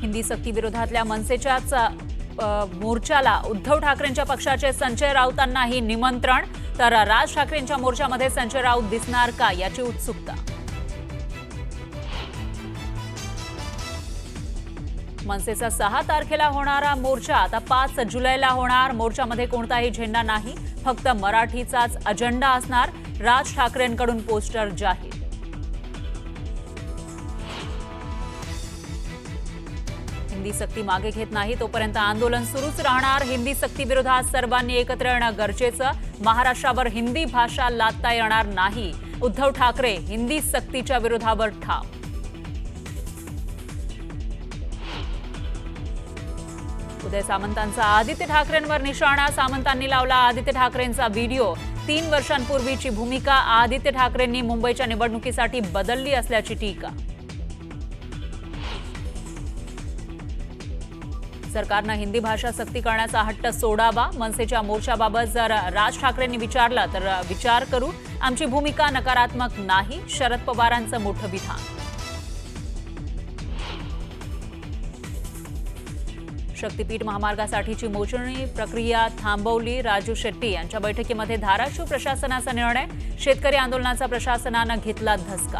हिंदी सक्ती विरोधातल्या मनसेच्याच मोर्चाला उद्धव ठाकरेंच्या पक्षाचे संजय राऊतांनाही निमंत्रण, तर राज ठाकरेंच्या मोर्चामध्ये संजय राऊत दिसणार का याची उत्सुकता. मनसेचा 6 तारखेला होणारा मोर्चा आता 5 जुलैला होणार. मोर्चामध्ये कोणताही झेंडा नाही, फक्त मराठीचाच अजेंडा असणार. राज ठाकरेंकडून पोस्टर जाहीर. हिंदी सक्ती मागे घेत नाही तोपर्यंत आंदोलन सुरूच राहणार. हिंदी सक्ती विरोधात सर्वांनी एकत्र येणं गरजेचं. महाराष्ट्रावर हिंदी भाषा लादता येणार नाही. उद्धव ठाकरे हिंदी सक्तीच्या विरोधावर ठाम. उदय सामंतांचा आदित्य ठाकरेंवर निशाणा. सामंतांनी लावला आदित्य ठाकरेंचा व्हिडिओ. 3 वर्षांपूर्वीची भूमिका आदित्य ठाकरेंनी मुंबईच्या निवडणुकीसाठी बदलली असल्याची टीका. सरकारनं हिंदी भाषा सक्ती करण्याचा हट्ट सोडावा. मनसेच्या मोर्चाबाबत जर राज ठाकरेंनी विचारलं तर विचार करू. आमची भूमिका नकारात्मक नाही. शरद पवारांचं मोठं विधान. शक्तीपीठ महामार्गासाठीची मोजणी प्रक्रिया थांबवली. राजू शेट्टी यांच्या बैठकीमध्ये धाराशिव प्रशासनाचा निर्णय. शेतकरी आंदोलनाचा प्रशासनानं घेतला धसका.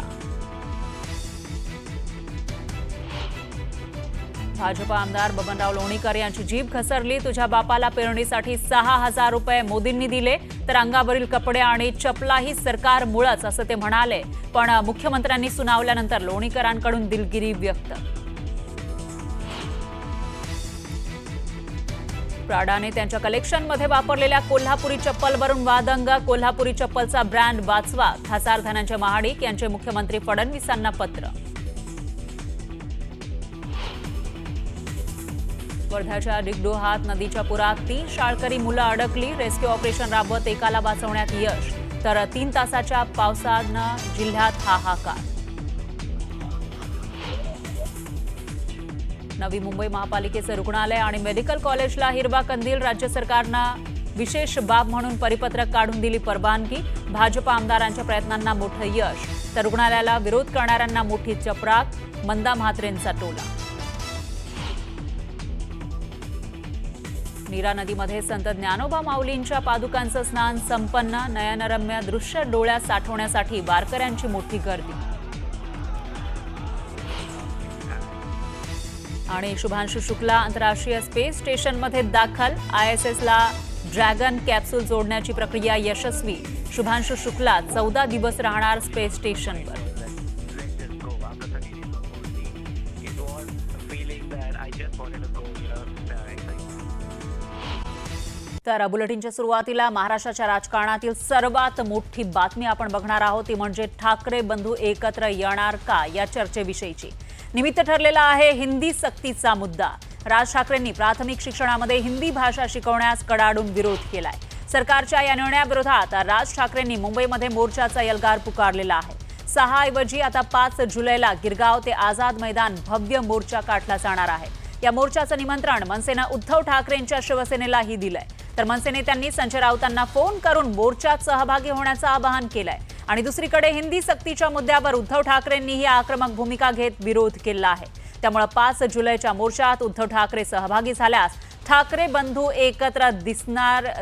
भाजप आमदार बबनराव लोणीकर यांची जीभ घसरली. तुझ्या बापाला पेरणीसाठी 6,000 रुपये मोदींनी दिले, तर अंगावरील कपडे आणि चपलाही सरकारमुळेच असं ते म्हणाले. पण मुख्यमंत्र्यांनी सुनावल्यानंतर लोणीकरांकडून दिलगिरी व्यक्त. प्राडाने त्यांच्या कलेक्शनमध्ये वापरलेल्या कोल्हापुरी चप्पलवरून वादंग. कोल्हापुरी चप्पलचा ब्रँड वाचवा. खासदार धनंजय महाडिक यांचे मुख्यमंत्री फडणवीसांना पत्र. वर्ध्याच्या डिगडोहात नदीच्या पुरात 3 शाळकरी मुलं अडकली. रेस्क्यू ऑपरेशन राबवत एकाला वाचवण्यात यश, तर 3 तासाच्या पावसानं जिल्ह्यात हाहाकार. नवी मुंबई महापालिकेचं रुग्णालय आणि मेडिकल कॉलेजला हिरवा कंदील. राज्य सरकारनं विशेष बाब म्हणून परिपत्रक काढून दिली परवानगी. भाजप आमदारांच्या प्रयत्नांना मोठं यश, तर रुग्णालयाला विरोध करणाऱ्यांना मोठी चपराक. मंदा म्हात्रेंचा टोला. नीरा नदीमध्ये संत ज्ञानोबा माऊलींच्या पादुकांचं स्नान संपन्न. नयनरम्य दृश्य डोळ्यात साठवण्यासाठी वारकऱ्यांची मोठी गर्दी. आणि शुभांशु शुक्ला आंतरराष्ट्रीय स्पेस स्टेशनमध्ये दाखल. ISSला ड्रॅगन कॅप्सूल जोडण्याची प्रक्रिया यशस्वी. शुभांशु शुक्ला 14 दिवस राहणार स्पेस स्टेशनवर. तर बुलेटिनच्या सुरुवातीला महाराष्ट्राच्या राजकारणातील सर्वात मोठी बातमी आपण बघणार आहोत, ती म्हणजे ठाकरे बंधू एकत्र येणार का या चर्चेविषयीची. निमित्त ठरलेला आहे हिंदी सक्तीचा मुद्दा. राज ठाकरेंनी प्राथमिक शिक्षणामध्ये हिंदी भाषा शिकवण्यास कडाडून विरोध केलाय. सरकारच्या या निर्णयाविरोधात राज ठाकरेंनी मुंबईमध्ये मोर्चाचा एल्गार पुकारलेला आहे. 6 ऐवजी आता 5 जुलैला गिरगाव ते आझाद मैदान भव्य मोर्चा काढला जाणार आहे. या मोर्चाचं निमंत्रण मनसेनं उद्धव ठाकरेंच्या शिवसेनेलाही दिलंय, तर मनसे नेत्यांनी संजय राऊतांना फोन करून मोर्चात सहभागी होण्याचं आवाहन केलंय. आणि दुसरीकडे हिंदी सक्तीच्या मुद्द्यावर उद्धव ठाकरेंनीही आक्रमक भूमिका घेत विरोध केला आहे. त्यामुळे 5 जुलैच्या मोर्चात उद्धव ठाकरे सहभागी झाल्यास ठाकरे बंधू एकत्र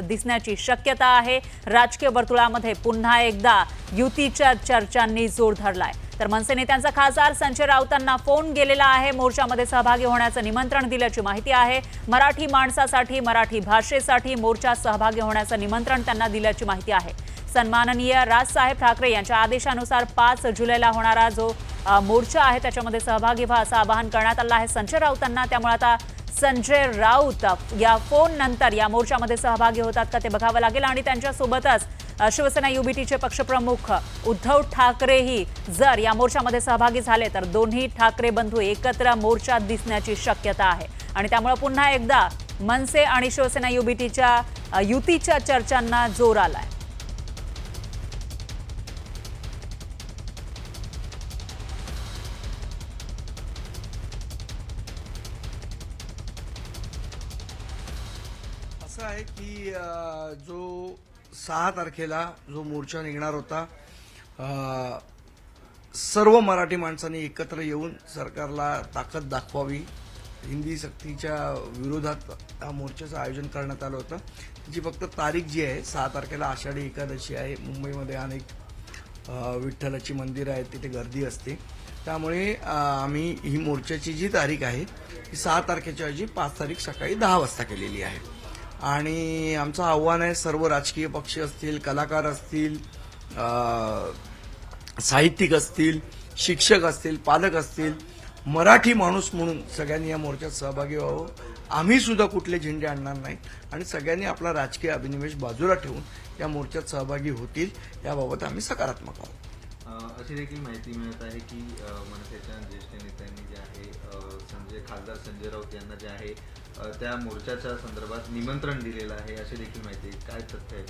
दिसण्याची शक्यता आहे. राजकीय वर्तुळामध्ये पुन्हा एकदा युतीच्या चर्चांनी जोर धरलाय. तर मनसे नेत्यांचा खासदार संजय राऊतांना फोन गेलेला आहे. मोर्चामध्ये सहभागी होण्याचं निमंत्रण दिल्याची माहिती आहे. मराठी माणसासाठी, मराठी भाषेसाठी मोर्चात सहभागी होण्याचं निमंत्रण त्यांना दिल्याची माहिती आहे. सन्माननीय राजसाहेब ठाकरे यांच्या आदेशानुसार 5 जुलैला होणारा जो मोर्चा आहे त्याच्यामध्ये सहभागी व्हा असं आवाहन करण्यात आलं आहे संजय राऊतांना. त्यामुळे आता संजय राऊत या फोन नंतर या मोर्चामध्ये सहभागी होतात का ते बघावं लागेल. आणि त्यांच्यासोबतच शिवसेना युबीटीचे पक्षप्रमुख उद्धव ठाकरेही जर या मोर्चामध्ये सहभागी झाले तर दोन्ही ठाकरे बंधू एकत्र मोर्चात दिसण्याची शक्यता आहे. आणि त्यामुळे पुन्हा एकदा मनसे आणि शिवसेना युबीटीच्या युतीच्या चर्चांना जोर आलाय. असं आहे की जो 6 तारखेला जो मोर्चा निघणार होता, सर्व मराठी माणसांनी एकत्र येऊन सरकारला ताकद दाखवावी हिंदी सक्तीच्या विरोधात हा मोर्चाचं आयोजन करण्यात आलं होतं. जी फक्त तारीख जी आहे 6 तारखेला आषाढी एकादशी आहे. मुंबईमध्ये अनेक विठ्ठलाची मंदिरं आहेत, तिथे गर्दी असते. त्यामुळे आम्ही ही मोर्चाची जी तारीख आहे ती 6 तारखेच्या ऐवजी 5 तारीख सकाळी 10 वाजता केलेली आहे. आणि आमचं आव्हान आहे सर्व राजकीय पक्ष असतील, कलाकार असतील, साहित्यिक असतील, शिक्षक असतील, पालक असतील, मराठी माणूस म्हणून सगळ्यांनी या मोर्चात सहभागी व्हावं. आम्ही सुद्धा कुठले झेंडे आणणार नाही आणि सगळ्यांनी आपला राजकीय अभिनिवेश बाजूला ठेवून या मोर्चात सहभागी होतील याबाबत आम्ही सकारात्मक आहोत. अशी देखील माहिती मिळत आहे की मनसेच्या ज्येष्ठ नेत्यांनी जे आहे खासदार संजय राऊत यांना जे आहे त्या मोर्चाच्या संदर्भात निमंत्रण दिलेलं आहे अशी देखील माहिती आहे. काय तथ्य आहे?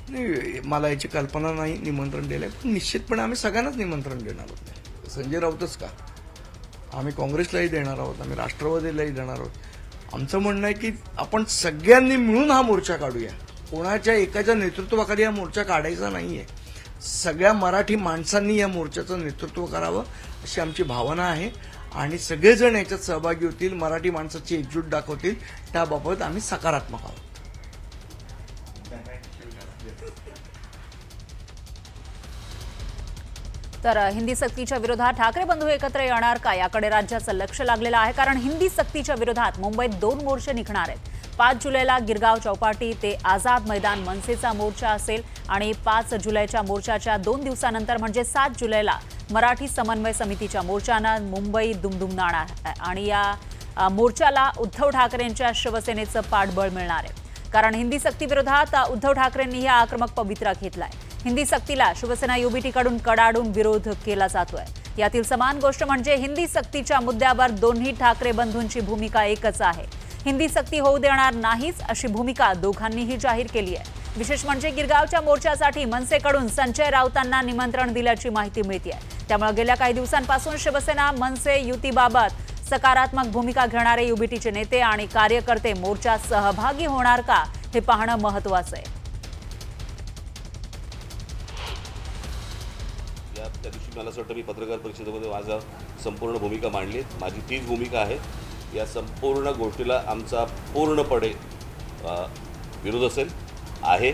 नाही, मला याची कल्पना नाही निमंत्रण दिलं आहे, पण निश्चितपणे आम्ही सगळ्यांनाच निमंत्रण देणार आहोत. संजय राऊतच का, आम्ही काँग्रेसलाही देणार आहोत, आम्ही राष्ट्रवादीलाही देणार आहोत. आमचं म्हणणं आहे की आपण सगळ्यांनी मिळून हा मोर्चा काढूया. कोणाच्या एकाच्या नेतृत्वाखाली हा मोर्चा काढायचा नाही आहे. सगळ्या मराठी माणसांनी या मोर्चाचं नेतृत्व करावं अशी आमची भावना आहे आणि सगळेजण याच्यात सहभागी होतील, मराठी माणसाची एकजूट दाखवतील. त्याबाबत आम्ही सकारात्मक आहोत. तर हिंदी सक्तीच्या विरोधात ठाकरे बंधू एकत्र येणार का याकडे राज्याचं लक्ष लागलेलं आहे. कारण हिंदी सक्तीच्या विरोधात मुंबईत 2 मोर्चे निघणार आहेत. 5 जुलैला गिरगाव चौपाटी ते आझाद मैदान मनसेचा मोर्चा असेल आणि 5 जुलैच्या मोर्चाच्या 2 दिवसानंतर म्हणजे 7 जुलैला मराठी समन्वय समितीच्या मोर्चानं मुंबई दुमदुमणार आहे. आणि या मोर्चाला उद्धव ठाकरेंच्या शिवसेनेचं पाठबळ मिळणार आहे. कारण हिंदी सक्ती विरोधात उद्धव ठाकरेंनी हा आक्रमक पवित्रा घेतलाय. हिंदी सक्तीला शिवसेना युबीटीकडून कडाडून विरोध केला जातोय. यातील समान गोष्ट म्हणजे हिंदी सक्तीच्या मुद्द्यावर दोन्ही ठाकरे बंधूंची भूमिका एकच आहे. हिंदी सक्ती होऊ देणार नाहीच अशी भूमिका दोघांनीही जाहीर केली आहे. विशेष म्हणजे गिरगावच्या मोर्चासाठी मनसेकडून संजय राऊतांना निमंत्रण दिल्याची माहिती मिळते. त्यामुळे गेल्या काही दिवसांपासून शिवसेना मनसे युतीबाबत सकारात्मक भूमिका घेणारे युबीटीचे नेते आणि कार्यकर्ते मोर्चात सहभागी होणार का हे पाहणं महत्त्वाचं आहे. त्या दिवशी मला असं वाटतं मी पत्रकार परिषदेमध्ये माझा संपूर्ण भूमिका मांडली. माझी तीच भूमिका आहे. या संपूर्ण गोष्टीला आमचा पूर्णपणे विरोध असेल, आहे,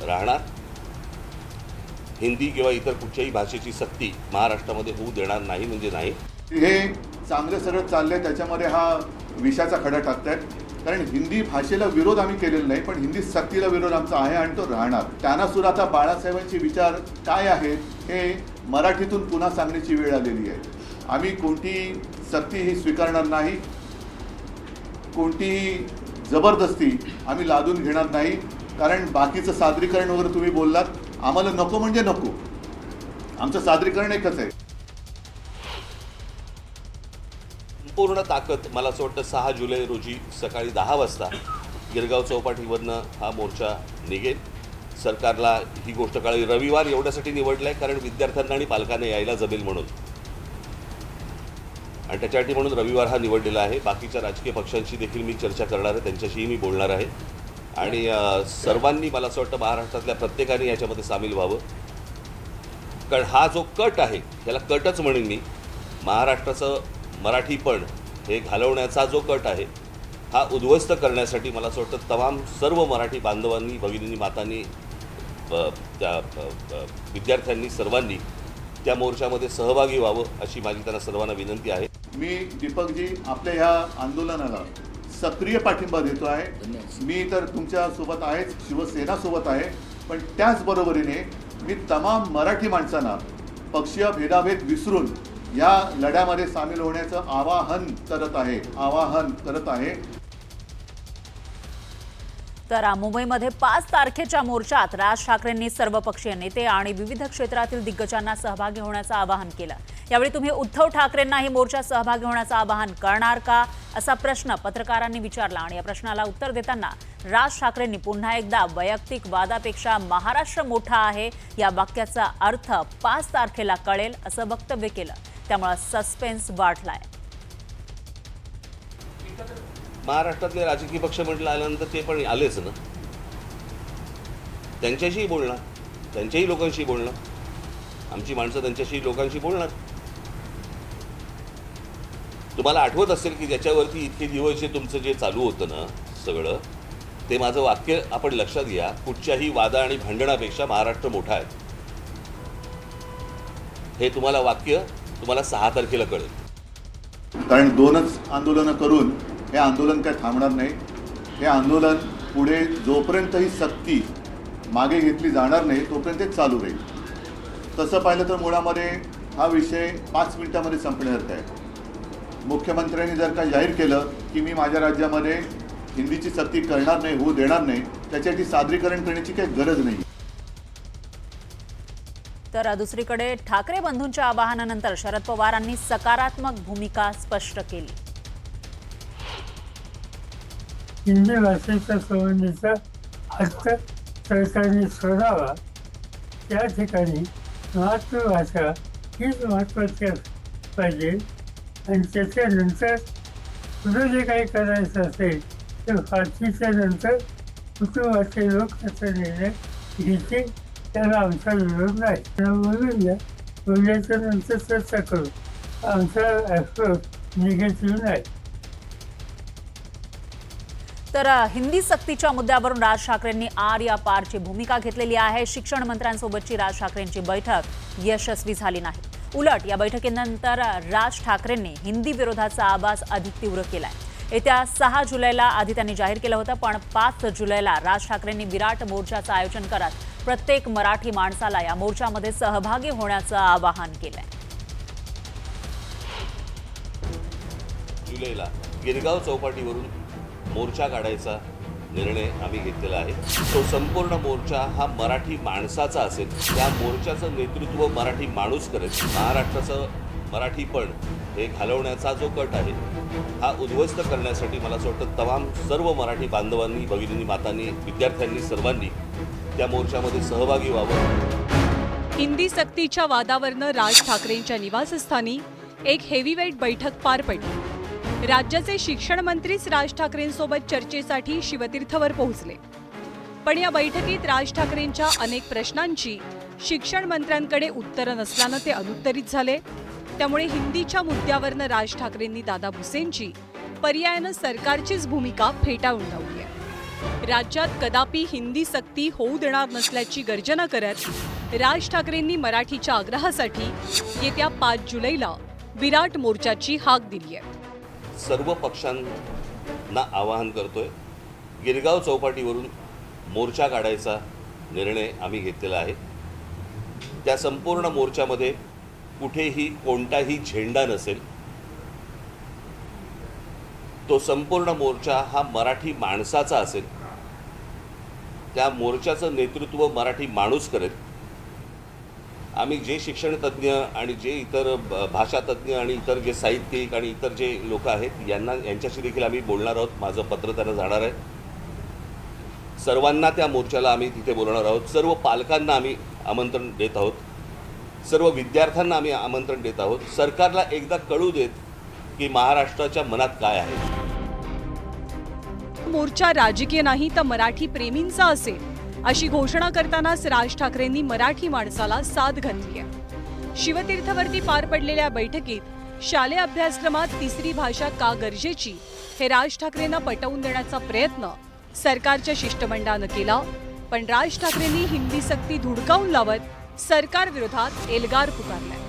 राहणार. हिंदी किंवा इतर कुठच्याही भाषेची सक्ती महाराष्ट्रामध्ये होऊ देणार नाही म्हणजे नाही. हे चांगलं सरळ चाललंय त्याच्यामध्ये हा विषाचा खडा टाकतायत. कारण हिंदी भाषेला विरोध आम्ही केलेला नाही, पण हिंदी सक्तीला विरोध आमचा आहे आणि तो राहणार. त्यांना सुद्धा आता बाळासाहेबांचे विचार काय आहेत हे मराठीतून पुन्हा सांगण्याची वेळ आलेली आहे. आम्ही कोणतीही सक्ती ही स्वीकारणार नाही, कोणतीही जबरदस्ती आम्ही लादून घेणार नाही. कारण बाकीचं सादरीकरण वगैरे तुम्ही बोललात, आम्हाला नको म्हणजे नको, आमचं सादरीकरण एकच आहे. पूर्ण ताकद मला असं वाटतं 6 जुलै रोजी सकाळी 10 वाजता गिरगाव चौपाटीवरनं हा मोर्चा निघेल. सरकारला ही गोष्ट कळली. रविवार एवढ्यासाठी निवडला आहे कारण विद्यार्थ्यांना आणि पालकांना यायला जमेल म्हणून, आणि त्याच्यासाठी म्हणून रविवार हा निवडलेला आहे. बाकीच्या राजकीय पक्षांशी देखील मी चर्चा करणार आहे, त्यांच्याशीही मी बोलणार आहे. आणि सर्वांनी मला असं वाटतं महाराष्ट्रातल्या प्रत्येकाने याच्यामध्ये सामील व्हावं. कारण हा जो कट आहे त्याला कटच म्हणेन मी. महाराष्ट्राचं मराठीपण हे घालवण्याचा जो कट आहे हा उद्ध्वस्त करण्यासाठी मला असं वाटतं तमाम सर्व मराठी बांधवांनी, भगिनींनी, मातांनी, त्या विद्यार्थ्यांनी सर्वांनी त्या मोर्चामध्ये सहभागी व्हावं अशी माझी त्यांना सर्वांना विनंती आहे. मी दीपकजी आपल्या ह्या आंदोलनाला सक्रिय पाठिंबा देतो आहे. मी तर तुमच्या सोबत आहेच, शिवसेना सोबत आहे, पण त्याचबरोबरीने मी तमाम मराठी माणसांना पक्षीय भेदाभेद विसरून या लढ्यामध्ये सामील होण्याचं आवाहन करत आहे. तर मुंबईमध्ये 5 तारखेच्या मोर्चात राज ठाकरेंनी सर्वपक्षीय नेते आणि विविध क्षेत्रातील दिग्गजांना सहभागी होण्याचं आवाहन केलं. यावेळी तुम्ही उद्धव ठाकरेंनाही मोर्चात सहभागी होण्याचं आवाहन करणार का असा प्रश्न पत्रकारांनी विचारला. आणि या प्रश्नाला उत्तर देताना राज ठाकरेंनी पुन्हा एकदा वैयक्तिक वादापेक्षा महाराष्ट्र मोठा आहे या वाक्याचा अर्थ 5 तारखेला कळेल असं वक्तव्य केलं. त्यामुळे सस्पेन्स वाढलाय. महाराष्ट्रातले राजकीय पक्ष म्हटलं आल्यानंतर ते पण आलेच ना, त्यांच्याशीही बोलणार, त्यांच्याही लोकांशी बोलणार, आमची माणसं त्यांच्याशी लोकांशी बोलणार. तुम्हाला आठवत असेल की ज्याच्यावरती इतके दिवस जे तुमचं जे चालू होतं ना सगळं, ते माझं वाक्य आपण लक्षात घ्या, कुठच्याही वादा आणि भांडणापेक्षा महाराष्ट्र मोठा आहे. हे तुम्हाला वाक्य तुम्हाला 6 तारखेला कळेल. कारण 2च आंदोलनं करून हे आंदोलन काय थांबणार नाही. हे आंदोलन पुढे जोपर्यंत ही सक्ती मागे घेतली जाणार नाही तोपर्यंत ते चालू राहील. तसं पाहिलं तर मुळामध्ये हा विषय 5 मिनिटामध्ये संपण्यासारखा आहे. मुख्यमंत्र्यांनी जर का जाहीर केलं की मी माझ्या राज्यामध्ये हिंदीची सक्ती करणार नाही, होऊ देणार नाही, त्याच्यासाठी सादरीकरण करण्याची काही गरज नाही. तर दुसरीकडे ठाकरे बंधूंच्या आवाहनानंतर शरद पवारांनी सकारात्मक भूमिका स्पष्ट केली. हिंदी भाषेच्या संबंधीचा हक्क सरकारने सोडावा. त्या ठिकाणी मातृभाषा हीच महत्त्वाची पाहिजे आणि त्याच्यानंतर पुढे जे काही करायचं असेल ते फारशीच्या नंतर कुटुंबाचे लोक त्याचा निर्णय घेतील. त्याला आमचा विरोध नाही. बोलून घ्या, बोलल्याच्या नंतर चर्चा करू. आमचा अप्रोच निगेटिव्ह नाही. तर हिंदी सक्तीच्या मुद्द्यावरून राज ठाकरेंनी आर या पारची भूमिका घेतलेली आहे. शिक्षण मंत्र्यांसोबतची राज ठाकरेंची बैठक यशस्वी झाली नाही. उलट या बैठकीनंतर राज ठाकरेंनी हिंदी विरोधाचा आवाज अधिक तीव्र केलाय. येत्या 6 जुलैला आधी त्यांनी जाहीर केलं होतं, पण 5 जुलैला राज ठाकरेंनी विराट मोर्चाचं आयोजन करत प्रत्येक मराठी माणसाला या मोर्चामध्ये सहभागी होण्याचं आवाहन केलंय. जुलैला गिरगाव चौपाटीवरून मोर्चा काढायचा निर्णय आम्ही घेतलेला आहे. तो संपूर्ण मोर्चा हा मराठी माणसाचा असेल. त्या मोर्चाचं नेतृत्व मराठी माणूस करेल. महाराष्ट्राचं मराठीपण हे घालवण्याचा जो कट आहे हा उद्ध्वस्त करण्यासाठी मला असं वाटतं तमाम सर्व मराठी बांधवांनी, भगिनींनी, मातांनी, विद्यार्थ्यांनी, सर्वांनी त्या मोर्चामध्ये सहभागी व्हावं. हिंदी सक्तीच्या वादावरनं राज ठाकरेंच्या निवासस्थानी एक हेवीवेट बैठक पार पडली. राज्याचे शिक्षण मंत्रीच राज ठाकरेंसोबत चर्चेसाठी शिवतीर्थवर पोहोचले. पण या बैठकीत राज ठाकरेंच्या अनेक प्रश्नांची शिक्षण मंत्र्यांकडे उत्तरं नसल्यानं ते अनुत्तरित झाले. त्यामुळे हिंदीच्या मुद्द्यावरनं राज ठाकरेंनी दादा भुसेंची पर्यायानं सरकारचीच भूमिका फेटाळून लावली आहे. राज्यात कदापि हिंदी सक्ती होऊ देणार नसल्याची गर्जना करत राज ठाकरेंनी मराठीच्या आग्रहासाठी येत्या 5 जुलैला विराट मोर्चाची हाक दिली आहे. सर्व पक्षांना आवाहन करतोय, गिरगाव चौपाटीवरून मोर्चा काढायचा निर्णय आम्ही घेतलेला आहे. त्या संपूर्ण मोर्चामध्ये कुठेही कोणताही झेंडा नसेल. तो संपूर्ण मोर्चा हा मराठी माणसाचा असेल. त्या मोर्चाचं नेतृत्व मराठी माणूस करेल. आम्ही जे शिक्षण तज्ज्ञ आणि जे इतर भाषा तज्ज्ञ आणि इतर जे साहित्यिक आणि इतर जे लोक आहेत यांच्याशी देखील आम्ही बोलणार आहोत. माझं पत्र त्यांना जाणार आहे. सर्वांना त्या मोर्चाला आम्ही तिथे बोलवणार आहोत. सर्व पालकांना आम्ही आमंत्रण देत आहोत. सर्व विद्यार्थ्यांना आम्ही आमंत्रण देत आहोत. सरकारला एकदा कळू देत की महाराष्ट्राच्या मनात काय आहे. मोर्चा राजकीय नाही तर मराठी प्रेमींचा असेल अशी घोषणा करतानाच राज ठाकरेंनी मराठी माणसाला साथ घातली आहे. शिवतीर्थवरती पार पडलेल्या बैठकीत शालेय अभ्यासक्रमात तिसरी भाषा का गरजेची हे राज ठाकरेंना पटवून देण्याचा प्रयत्न सरकारच्या शिष्टमंडळानं केला. पण राज ठाकरेंनी हिंदी सक्ती धुडकावून लावत सरकार विरोधात एल्गार पुकारलाय.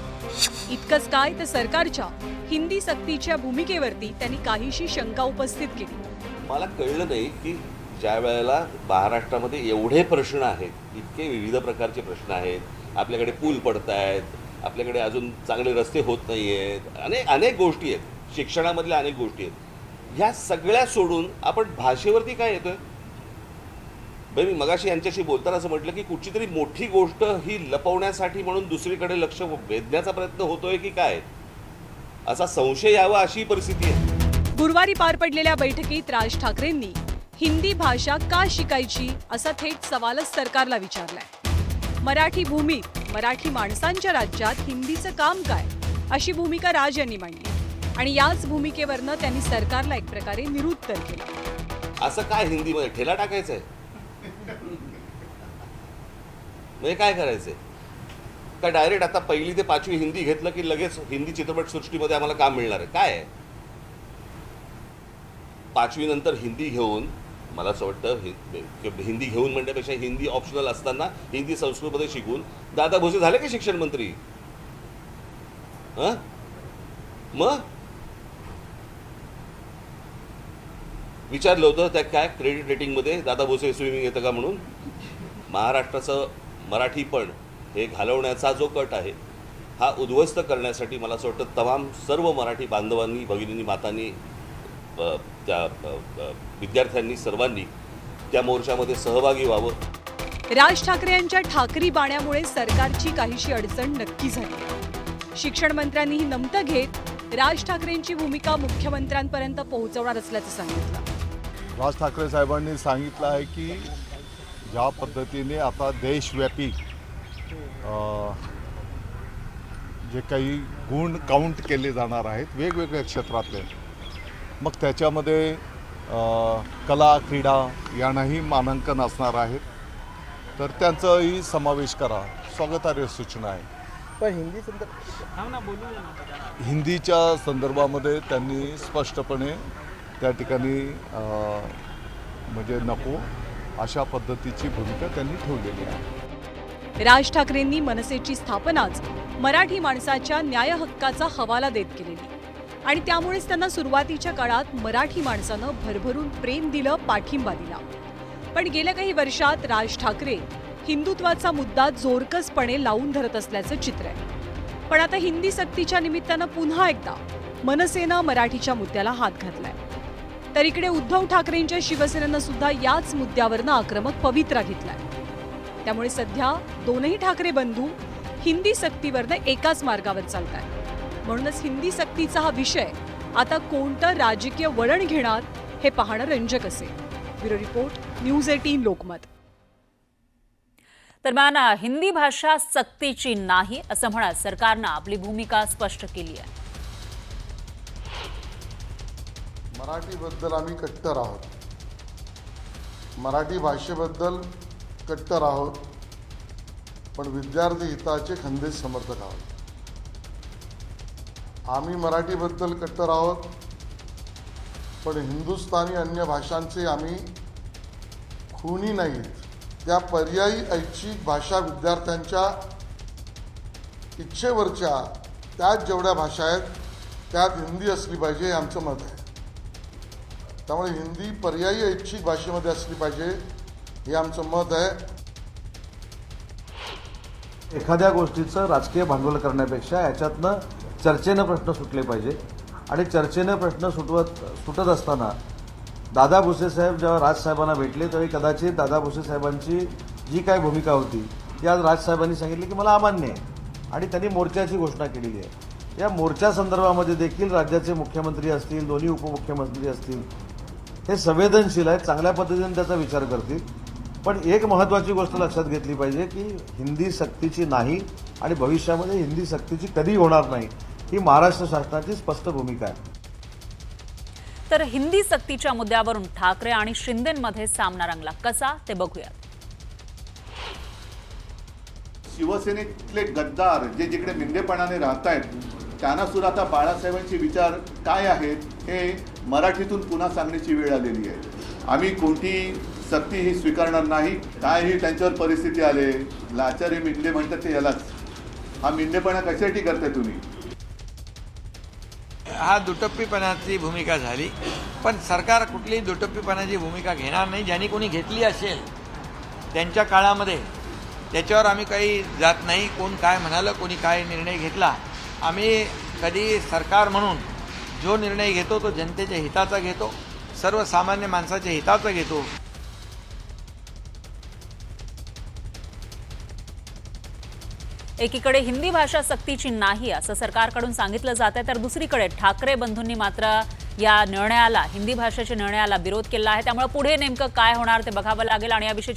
इतकंच काय तर सरकारच्या हिंदी सक्तीच्या भूमिकेवरती त्यांनी काहीशी शंका उपस्थित केली. मला कळलं नाही की ज्या वेळेला महाराष्ट्रामध्ये एवढे प्रश्न आहेत, इतके विविध प्रकारचे प्रश्न आहेत, आपल्याकडे पूल पडत आहेत, आपल्याकडे अजून चांगले रस्ते होत नाही आहेत, अनेक गोष्टी आहेत, शिक्षणामधल्या अनेक गोष्टी आहेत, ह्या सगळ्या सोडून आपण भाषेवरती काय येतोय. मी मगाशी यांच्याशी बोलताना असं म्हटलं की कुठची तरी मोठी गोष्ट ही लपवण्यासाठी म्हणून दुसरीकडे लक्ष वेधण्याचा प्रयत्न होतोय की काय, असा संशय यावा अशी परिस्थिती आहे. गुरुवारी पार पडलेल्या बैठकीत राज ठाकरेंनी हिंदी भाषा का शिकायची असा थेट सवालच सरकारला विचारलाय. मराठी भूमीत मराठी माणसांच्या राज्यात हिंदीचं काम काय अशी भूमिका राज यांनी मांडली आणि याच भूमिकेवरनं त्यांनी सरकारला एक प्रकारे निरुत्तर केलं. असं काय हिंदीमध्ये ठेला टाकायचंय म्हणजे काय करायचंय का डायरेक्ट आता 1ली ते 5वी हिंदी घेतलं की लगेच हिंदी चित्रपट सृष्टीमध्ये आम्हाला काम मिळणार आहे काय आहे. 5वी नंतर हिंदी घेऊन, मला असं वाटतं हिंदी घेऊन म्हणण्यापेक्षा हिंदी ऑप्शनल असताना हिंदी संस्कृतमध्ये शिकून दादा भुसे झाले का शिक्षण मंत्री? मग विचारलं होतं त्या काय क्रेडिट रेटिंगमध्ये दादा भुसे स्विमिंग येतं का म्हणून? महाराष्ट्राचं मराठीपण हे घालवण्याचा जो कट आहे हा उद्ध्वस्त करण्यासाठी मला असं वाटतं तमाम सर्व मराठी बांधवांनी, भगिनींनी, मातांनी, त्या विद्यार्थ्यांनी सर्वांनी त्या मोर्चामध्ये सहभागी व्हावं. राज ठाकरे यांच्या ठाकरी बाण्यामुळे सरकारची काहीशी अडचण नक्की झाली. शिक्षण मंत्र्यांनीही नमतं घेत राज ठाकरेंची भूमिका मुख्यमंत्र्यांपर्यंत पोहोचवणार असल्याचं सांगितलं. राज ठाकरे साहेबांनी सांगितलं आहे की ज्या पद्धतीने आता देशव्यापी जे काही गुण काउंट केले जाणार आहेत वेगवेगळ्या क्षेत्रातले, मग त्याच्यामध्ये कला, क्रीडा यांनाही मानांकन असणार आहेत, तर त्यांचाही समावेश करा. स्वागतार्ह सूचना आहे. पण हिंदीच्या संदर्भामध्ये त्यांनी स्पष्टपणे त्या ठिकाणी म्हणजे नको अशा पद्धतीची भूमिका त्यांनी ठेवलेली आहे. राज ठाकरेंनी मनसेची स्थापनाच मराठी माणसाच्या न्याय हक्काचा हवाला देत केलेली आणि त्यामुळेच त्यांना सुरुवातीच्या काळात मराठी माणसानं भरभरून प्रेम दिलं, पाठिंबा दिला. पण गेल्या काही वर्षात राज ठाकरे हिंदुत्वाचा मुद्दा जोरकसपणे लावून धरत असल्याचं चित्र आहे. पण आता हिंदी सक्तीच्या निमित्तानं पुन्हा एकदा मनसेनं मराठीच्या मुद्द्याला हात घातलाय. तर इकडे उद्धव ठाकरेंच्या शिवसेनेनं सुद्धा याच मुद्द्यावरनं आक्रमक पवित्रा घेतलाय. त्यामुळे सध्या दोनही ठाकरे बंधू हिंदी सक्तीवरनं एकाच मार्गावर चालतायत. म्हणूनच हिंदी सक्तीचा हा विषय आता कोणतं राजकीय वळण घेणार हे पाहणं रंजक असेल. Bureau report, news 18 Lokmat. दरम्यान हिंदी भाषा सक्तीची नाही असं म्हणत सरकारनं आपली भूमिका स्पष्ट केली आहे. मराठीबद्दल आम्ही कट्टर आहोत, मराठी भाषेबद्दल कट्टर आहोत, पण विद्यार्थी हिताचे खंदीत समर्थक आहोत. आम्ही मराठीबद्दल कट्टर आहोत, पण हिंदुस्थानी अन्य भाषांचे आम्ही खुनी नाहीत. त्या पर्यायी ऐच्छिक भाषा विद्यार्थ्यांच्या इच्छेवरच्या त्यात जेवढ्या भाषा आहेत त्यात हिंदी असली पाहिजे हे आमचं मत आहे. त्यामुळे हिंदी पर्यायी ऐच्छिक भाषेमध्ये असली पाहिजे हे आमचं मत आहे. एखाद्या गोष्टीचं राजकीय भांडवल करण्यापेक्षा याच्यातनं चर्चेनं प्रश्न सुटले पाहिजे आणि चर्चेनं प्रश्न सुटत असताना दादा भुसे साहेब जेव्हा राजसाहेबांना भेटले त्यावेळी कदाचित दादा भुसे साहेबांची जी काय भूमिका होती ती आज राजसाहेबांनी सांगितली की मला अमान्य आहे आणि त्यांनी मोर्चाची घोषणा केलेली आहे. या मोर्चा संदर्भामध्ये देखील राज्याचे मुख्यमंत्री असतील, दोन्ही उपमुख्यमंत्री असतील, हे संवेदनशील आहेत, चांगल्या पद्धतीने त्याचा विचार करतील. पण एक महत्त्वाची गोष्ट लक्षात घेतली पाहिजे की हिंदी सक्तीची नाही आणि भविष्यामध्ये हिंदी सक्तीची कधी होणार नाही ही महाराष्ट्र शासनाची स्पष्ट भूमिका आहे. तर हिंदी सक्तीच्या मुद्द्यावरून ठाकरे आणि शिंदेंमध्ये सामना रंगला. कसा ते बघूयात. शिवसेनेतले गद्दार जे जिकडे मिंदेपणाने राहत आहेत त्यांना सुद्धा आता बाळासाहेबांचे विचार काय आहेत हे मराठीतून पुन्हा सांगण्याची वेळ आलेली आहे. आम्ही कोणती सक्ती ही स्वीकारणार नाही. काय ही त्यांच्यावर परिस्थिती आले, लाचारी मिंदे म्हणतात ते यालाच. हा मिंदेपणा कशासाठी करताय तुम्ही? हा दुटप्पीपणाची भूमिका झाली, पण सरकार कुठलीही दुटप्पीपणाची भूमिका घेणार नाही. ज्यांनी कोणी घेतली असेल त्यांच्या काळामध्ये त्याच्यावर आम्ही काही जात नाही. कोण काय म्हणालं, कोणी काय निर्णय घेतला, आम्ही कधी सरकार म्हणून जो निर्णय घेतो तो जनतेच्या हिताचा घेतो, सर्वसामान्य माणसाच्या हिताचा घेतो. एकीकडे हिंदी भाषा सक्तीची नाही असं सरकारकडून सांगितलं जात आहे, तर दुसरीकडे ठाकरे बंधूंनी मात्र या निर्णयाला, हिंदी भाषेच्या निर्णयाला विरोध केला आहे. त्यामुळे पुढे नेमकं काय होणार ते बघावं लागेल आणि याविषयीची